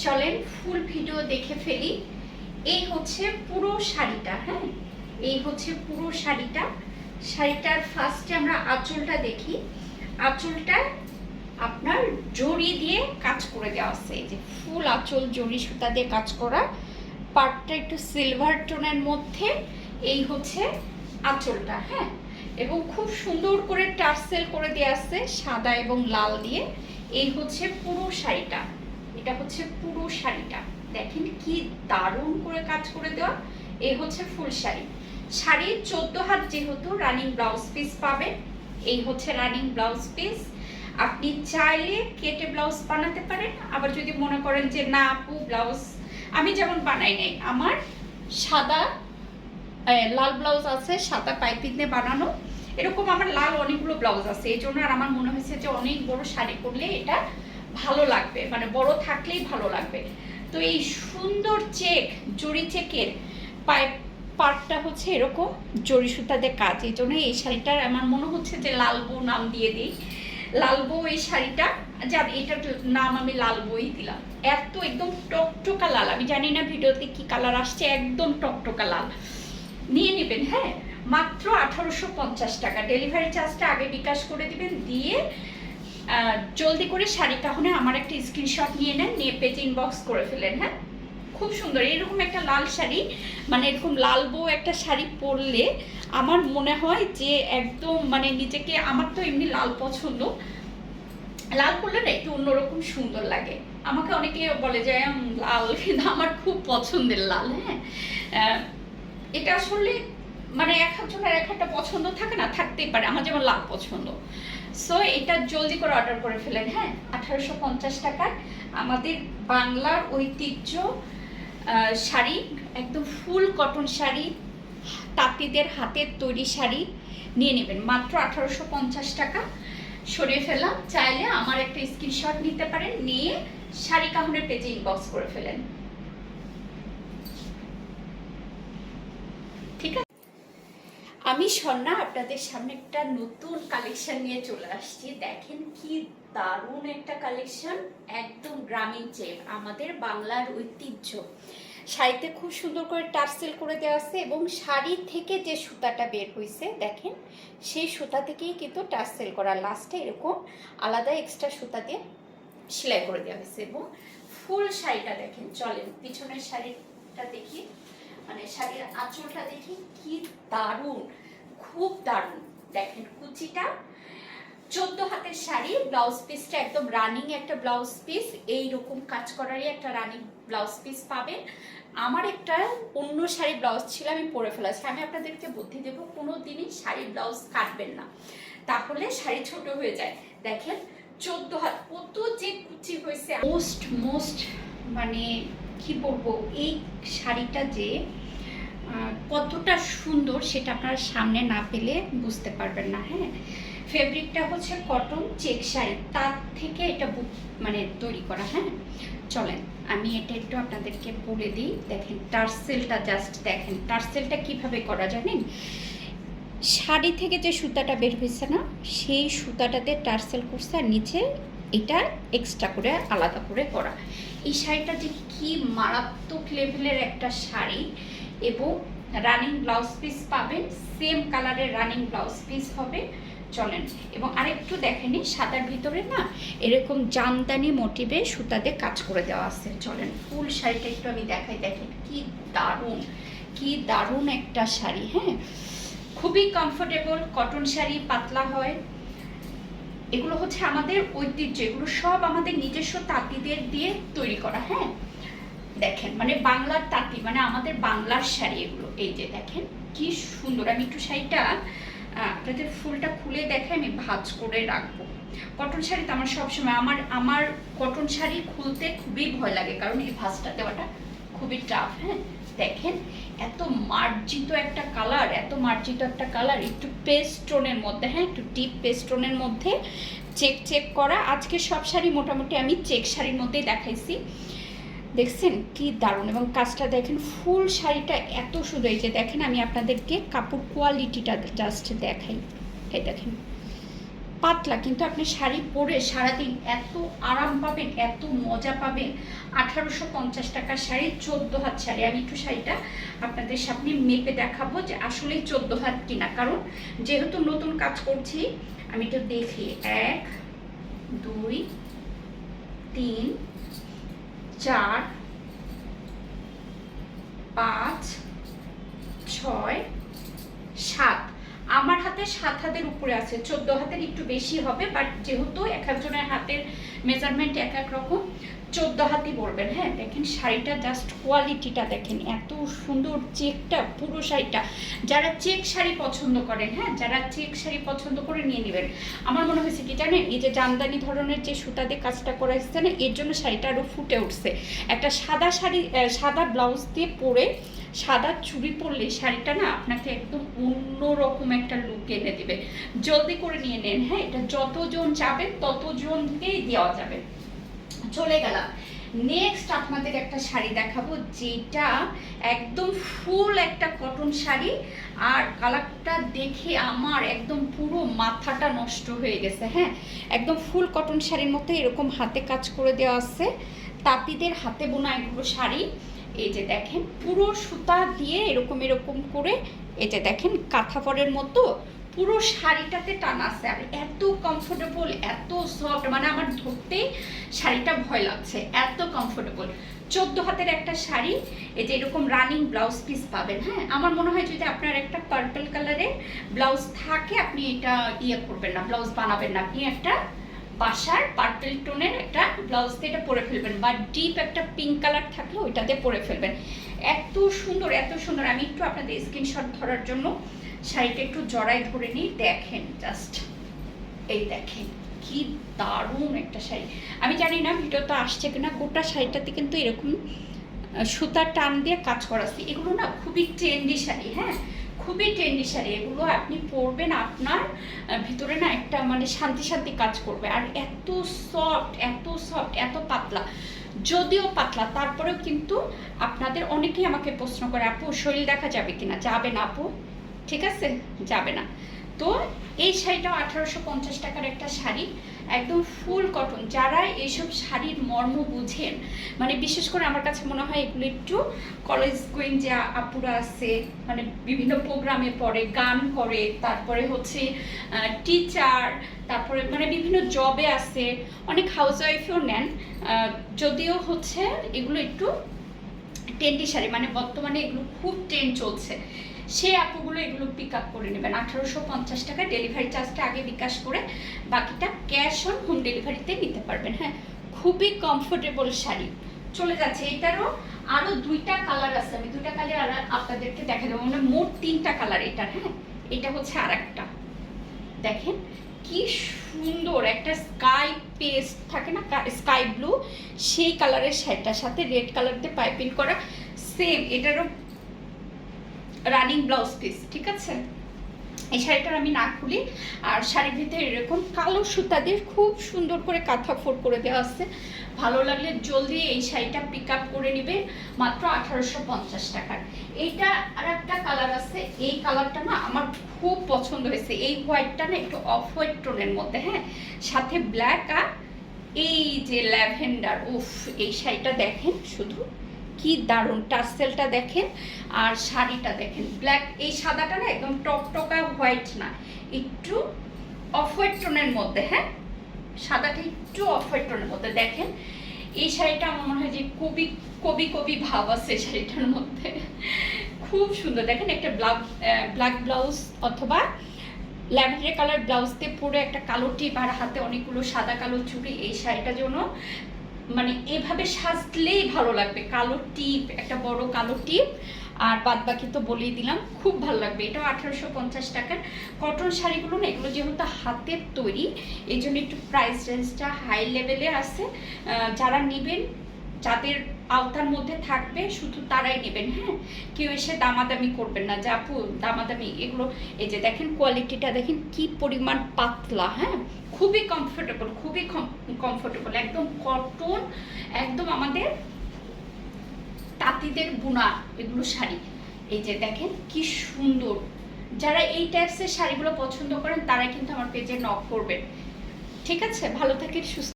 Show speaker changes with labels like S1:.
S1: চলেন full video দেখে ফেলি। এই হচ্ছে পুরো শাড়িটা, হ্যাঁ এই হচ্ছে পুরো শাড়িটা। শাড়িটার ফার্স্টে আমরা আঁচলটা দেখি। আঁচলটা আপনার জড়ি দিয়ে কাজ করে দেওয়া আছে, এই যে ফুল আঁচল জড়ি সুতা দিয়ে কাজ করা। পার্টটা একটু সিলভার টোনের মধ্যে। এই হচ্ছে আঁচলটা, হ্যাঁ এবং খুব সুন্দর করে টার্সেল করে দেওয়া আছে সাদা এবং লাল দিয়ে। এই হচ্ছে পুরো শাড়িটা, এটা হচ্ছে পুরো শাড়িটা। দেখেন কি দারুণ করে কাজ করে দেওয়া। এই হচ্ছে ফুল শাড়ি। শাড়ির 14 হাত যেহেতু রানিং ব্লাউজ পিস পাবে। এই হচ্ছে রানিং ব্লাউজ পিস। আপনি চাইলে কেটে ব্লাউজ বানাতে পারেন, আবার যদি মনে করেন যে না আপু ব্লাউজ আমি যেমন বানাই নাই, আমার সাদা লাল ব্লাউজ আছে সাদা পাইপিং দিয়ে বানানো, এরকম আমার লাল অনেকগুলো ব্লাউজ আছে। এই জন্য আর আমার মনে হয়েছে যে অনেক বড় শাড়ি করলে এটা ভালো লাগবে, মানে বড় থাকলেই ভালো লাগবে। তো এই সুন্দর চেক জড়ি চেকের পার্টটা হচ্ছে এরকম জড়ি সুতাতে কাজ। এই জন্য এই শাড়িটার আমার মনে হচ্ছে যে লাল বউ নাম দিয়ে দিই। লাল বউ এই শাড়িটা, যার এটার নাম আমি লাল বউই দিলাম। এত একদম টকটকা লাল, আমি জানি না ভিডিওতে কি কালার আসছে, একদম টকটকা লাল। নিয়ে নেবেন, হ্যাঁ মাত্র 1850 টাকা। ডেলিভারি চার্জটা আগে বিকাশ করে দিবেন, দিয়ে জলদি করে শাড়িটা হলে আমার একটা স্ক্রিনশট নিয়ে নেন, নিয়ে পেজ ইনবক্স করে ফেলেন। হ্যাঁ খুব সুন্দর এরকম একটা লাল শাড়ি, মানে এরকম লাল বউ একটা শাড়ি পরলে আমার মনে হয় যে একদম মানে নিজেকে, আমার তো এমনি লাল পছন্দ, লাল পরলে না একটু অন্যরকম সুন্দর লাগে। আমাকে অনেকে বলে যে লাল, কিন্তু আমার খুব পছন্দের লাল। হ্যাঁ এটা আসলে মানে এক একজনের এক একটা পছন্দ থাকে না, থাকতেই পারে, আমার যেমন লাল পছন্দ। সো এটা জলদি করে অর্ডার করে ফেলেন। হ্যাঁ 1850 টাকায় আমাদের বাংলার ঐতিহ্য শাড়ি, একদম ফুল কটন শাড়ি, তাঁতিদের হাতের তৈরি শাড়ি নিয়ে নেবেন মাত্র 1850 টাকা। সরিয়ে ফেলাম, চাইলে আমার একটা স্ক্রিনশট নিতে পারেন, নিয়ে শাড়ি কাহনের পেজে ইনবক্স করে ফেলেন। ঠিক আছে, আমি স্বর্ণা আপনাদের সামনে একটা নতুন কালেকশন নিয়ে চলে আসছি। দেখেন কি দারুণ একটা কালেকশন, একদম গ্রামীণ চেপ, আমাদের বাংলার ঐতিহ্য। শাড়িতে খুব সুন্দর করে টার্সেল করে দেওয়া আছে, এবং শাড়ি থেকে যে সুতাটা বের হয়েছে দেখেন সেই সুতা থেকেই কিন্তু টার্সেল করা, লাস্টে এরকম আলাদা এক্সট্রা সুতা দিয়ে সেলাই করে দেওয়া হয়েছে। এবং ফুল শাড়িটা দেখেন, চলেন পিছনের শাড়িটা দেখি, মানে শাড়ির আঁচলটা দেখি কি দারুণ, খুব দারুণ। দেখেন কুচিটা 14 হাতের শাড়ি, ব্লাউজ পিসটা একদম রানিং একটা ব্লাউজ পিস, এইরকম কাজ করারই একটা রানিং ব্লাউজ পিস পাবেন। আমার একটা অন্য শাড়ি ব্লাউজ ছিল, আমি পরে ফেলেছি। আমি আপনাদেরকে বুদ্ধি দেবো, কোনো দিনই শাড়ি ব্লাউজ কাটবেন না, তাহলে শাড়ি ছোট হয়ে যায়। দেখেন 14 হাত, কত যে কুচি হয়েছে। মোস্ট মানে কি বলবো, এই শাড়িটা যে কতটা সুন্দর সেটা আপনারা সামনে না পেলে বুঝতে পারবেন না। হ্যাঁ ফেব্রিকটা হচ্ছে কটন চেক শাড়ি, তার থেকে এটা মানে তৈরি করা। হ্যাঁ চলেন আমি এটা একটু আপনাদেরকে বলে দিই। দেখেন টার্সেলটা, জাস্ট দেখেন টার্সেলটা কিভাবে করা জানেন, শাড়ি থেকে যে সুতাটা বের হয়েছে না, সেই সুতাটাতে টার্সেল করছে, আর নিচে এটা এক্সট্রা করে আলাদা করে করা। এই শাড়িটা যে কি মারাত্মক লেভেলের একটা শাড়ি, এবং রানিং ব্লাউজ পিস পাবেন, সেম কালারের রানিং ব্লাউজ পিস হবে। চলেন, এবং আরেকটু দেখেনি সাদার ভিতরে না এরকম জামদানি মোটিভে সুতাতে কাজ করে দেওয়া আছে। চলেন ফুল শাড়িটা একটু আমি দেখাই। দেখেন কি দারুণ, কি দারুণ একটা শাড়ি। হ্যাঁ খুবই কমফোর্টেবল কটন শাড়ি, পাতলা হয়। এগুলো হচ্ছে আমাদের ঐতিহ্য, এগুলো সব আমাদের নিজস্ব তাঁতিদের দিয়ে তৈরি করা। হ্যাঁ দেখেন মানে বাংলার তাঁতি, মানে আমাদের বাংলার শাড়ি এগুলো। এই যে দেখেন কি সুন্দর। আমি একটু শাড়িটা আপনাদের ফুলটা খুলে দেখে আমি ভাঁজ করে রাখবো। কটন শাড়িতে আমার সবসময় আমার কটন শাড়ি খুলতে খুবই ভয় লাগে, কারণ এই ভাঁজটা দেওয়াটা খুবই টাফ। হ্যাঁ দেখেন এত মার্জিত একটা কালার, এত মার্জিত একটা কালার, একটু পেস্ট টোনের মধ্যে। হ্যাঁ একটু ডিপ পেস্ট টোনের মধ্যে চেক করা। আজকে সব শাড়ি মোটামুটি আমি চেক শাড়ির মধ্যেই দেখাইছি। দেখছেন কি দারুণ, এবং কাজটা দেখেন, ফুল শাড়িটা এত সুন্দর। এই যে দেখেন আমি আপনাদেরকে কাপড় কোয়ালিটিটা জাস্ট দেখাই। এই দেখেন পাতলা, কিন্তু আপনি শাড়ি পরে সারাদিন এত আরাম পাবেন, এত মজা পাবেন। 1850 টাকার শাড়ি, 14 হাত শাড়ি। আমি একটু শাড়িটা আপনাদের সামনে মেপে দেখাবো যে আসলেই 14 হাত কিনা, কারণ যেহেতু নতুন কাজ করছি আমি তো দেখি। 1 2 3 4 5 6 7, আমার হাতে 7 হাতের উপরে আছে, 14 হাতের একটু বেশি হবে, বাট যেহেতু এক একজনের হাতের মেজারমেন্ট এক এক রকম, 14 হাতই বলবেন। হ্যাঁ, দেখেন শাড়িটা জাস্ট কোয়ালিটিটা দেখেন, এত সুন্দর চেকটা, পুরো শাড়িটা। যারা চেক শাড়ি পছন্দ করেন, হ্যাঁ, যারা চেক শাড়ি পছন্দ করে নিয়ে নেবেন। আমার মনে হয়েছে কি জানেন, এই যে জামদানি ধরনের যে সুতা দিয়ে কাজটা করা এসছে না, এর জন্য শাড়িটা আরও ফুটে উঠছে। একটা সাদা শাড়ি, সাদা ব্লাউজ দিয়ে পরে সাদা চুড়ি পরলে শাড়িটা না আপনাকে একদম অন্যরকম একটা লুক এনে দিবে। জলদি করে নিয়ে নেন। হ্যাঁ, এটা যতজন যাবেন ততজনকেই দেওয়া যাবে। চলে গেলাম নেক্সট আপনাদের একটা শাড়ি দেখাবো, যেটা একদম ফুল একটা কটন শাড়ি, আর কালারটা দেখে আমার একদম পুরো মাথাটা নষ্ট হয়ে গেছে। হ্যাঁ, একদম ফুল কটন শাড়ির মতো এরকম হাতে কাজ করে দেওয়া আছে, তাঁতিদের হাতে বোনা এগুলো শাড়ি। এই যে দেখেন পুরো সুতা দিয়ে এরকম এরকম করে, এই যে দেখেন কাঁথাপড়ের মতো পুরো শাড়িটাতে টানা আছে, আর এত কমফোর্টেবল, এত সফট, মানে আমার ধরতেই শাড়িটা ভয় লাগছে, এত কমফোর্টেবল। 14 হাতের একটা শাড়ি, এই যে এরকম রানিং ব্লাউজ পিস পাবেন। হ্যাঁ, আমার মনে হয় যদি আপনার একটা পার্পল কালারের ব্লাউজ থাকে, আপনি এটা ইয়ে করবেন না, ব্লাউজ বানাবেন না, আপনি একটা বাসার পার্পল টোনের একটা ব্লাউজ দিয়ে এটা পরে ফেলবেন, বা ডিপ একটা পিঙ্ক কালার থাকলে ওইটাতে পরে ফেলবেন। এত সুন্দর, এত সুন্দর। আমি একটু আপনাদের স্ক্রিনশট ধরার জন্য শাড়িটা একটু জড়ায় ধরে নিই। দেখেন জাস্ট, এই দেখেন কি দারুণ একটা শাড়ি। আমি জানি না ভিডিওটা আসছে কিনা, গোটা শাড়িটাতে কিন্তু এরকম সুতার টান দিয়ে কাজ করাছি। এগুলো না খুবই ট্রেন্ডি শাড়ি। হ্যাঁ, খুবই ট্রেন্ডি শাড়ি। এগুলো আপনি পরবেন, আপনার ভিতরে না একটা মানে শান্তি শান্তি কাজ করবে। আর এত সফট, এত সফট, এত পাতলা, যদিও পাতলা তারপরেও কিন্তু আপনাদের অনেকেই আমাকে প্রশ্ন করে, আপু শরীর দেখা যাবে কিনা? যাবে না আপু, ঠিক আছে, যাবে না। তো এই শাড়িটাও 1850 টাকার একটা শাড়ি, একদম ফুল কটন। যারা এইসব শাড়ির মর্ম বুঝেন, মানে বিশেষ করে আমার কাছে মনে হয় এগুলো একটু কলেজ গোয়িং যে আপুরা আছে, মানে বিভিন্ন প্রোগ্রামে পড়ে, গান করে, তারপরে হচ্ছে টিচার, তারপরে মানে বিভিন্ন জবে আছে, অনেক হাউস ওয়াইফও নেন। যদিও হচ্ছে এগুলো একটু ট্রেন্ডি শাড়ি, মানে বর্তমানে এগুলো খুব ট্রেন্ড চলছে, সেই আপুগুলো এগুলো পিক আপ করে নেবেন। 1850 টাকা, ডেলিভারি চার্জটা আগে বিকাশ করে বাকিটা ক্যাশ অন হোম ডেলিভারিতে নিতে পারবেন। হ্যাঁ, খুবই কমফোর্টেবল শাড়ি। চলে যাচ্ছে, এটারও আরও 2টা কালার আছে, আমি 2টা কালার আপনাদেরকে দেখা দেবো, মানে মোট 3টা কালার এটার। হ্যাঁ, এটা হচ্ছে আর একটা, দেখেন কি সুন্দর একটা স্কাই পেস্ট থাকে না, স্কাই ব্লু, সেই কালারের শাড়িটার সাথে রেড কালার দিয়ে পাইপিং করা, সেম এটারও রানিং ব্লাউজ পিস। ঠিক আছে, এই শাড়িটার আমি না খুলি, আর শাড়ির ভিতরে এরকম কালো সুতা দিয়ে খুব সুন্দর করে কাঁথা ফোড় করে দেওয়া আছে। ভালো লাগলে জলদি এই শাড়িটা পিক আপ করে নেবে, মাত্র 1850 টাকার। এইটা আর একটা কালার আছে, এই কালারটা না আমার খুব পছন্দ হয়েছে। এই হোয়াইটটা না একটু অফ হোয়াইট টোনের মধ্যে, হ্যাঁ, সাথে ব্ল্যাক আর এই যে ল্যাভেন্ডার। উফ, এই শাড়িটা দেখেন শুধু কি দারুণ, টার্সেলটা দেখেন আর শাড়িটা দেখেন। ব্ল্যাক, এই সাদাটা না একদম টকটকা হোয়াইট না, একটু অফ হোয়াইট টোনের মধ্যে। হ্যাঁ, সাদাটা একটু অফ হোয়াইট টোনের মধ্যে। দেখেন এই শাড়িটা আমার মনে হয় যে কবি কবি কবি ভাব আছে শাড়িটার মধ্যে, খুব সুন্দর। দেখেন একটা ব্ল্যাক ব্লাউজ অথবা ল্যাভেন্ডার কালার ব্লাউজ দিয়ে পুরো একটা কালো টিপ, আর হাতে অনেকগুলো সাদা কালো চুড়ি। এই শাড়িটার জন্য মানে এভাবে সাজলেই ভালো লাগবে, কালো টিপ, একটা বড় কালো টিপ, আর বাদ বাকি তো বলেই দিলাম, খুব ভালো লাগবে। এটাও 1850 টাকার। কটন শাড়িগুলো না, এগুলো যেহেতু হাতের তৈরি, এই জন্য একটু প্রাইস রেঞ্জটা হাই লেভেলে আছে। যারা নেবেন, যাদের আওতার মধ্যে থাকবে শুধু তারাই নেবেন। হ্যাঁ, কেউ এসে দামাদামি করবেন না যে আপু দামাদামি, এগুলো এই যে দেখেন কোয়ালিটিটা দেখেন কি পরিমাণ পাতলা। হ্যাঁ, খুবই কমফোর্টেবল, খুবই কমফোর্টেবল, একদম কটন, একদম আমাদের তাঁতিদের বোনা এগুলো শাড়ি। এই যে দেখেন কি সুন্দর। যারা এই টাইপসের শাড়িগুলো পছন্দ করেন তারা কিন্তু আমার পেজে নক করবেন। ঠিক আছে, ভালো থাকেন, সুস্থ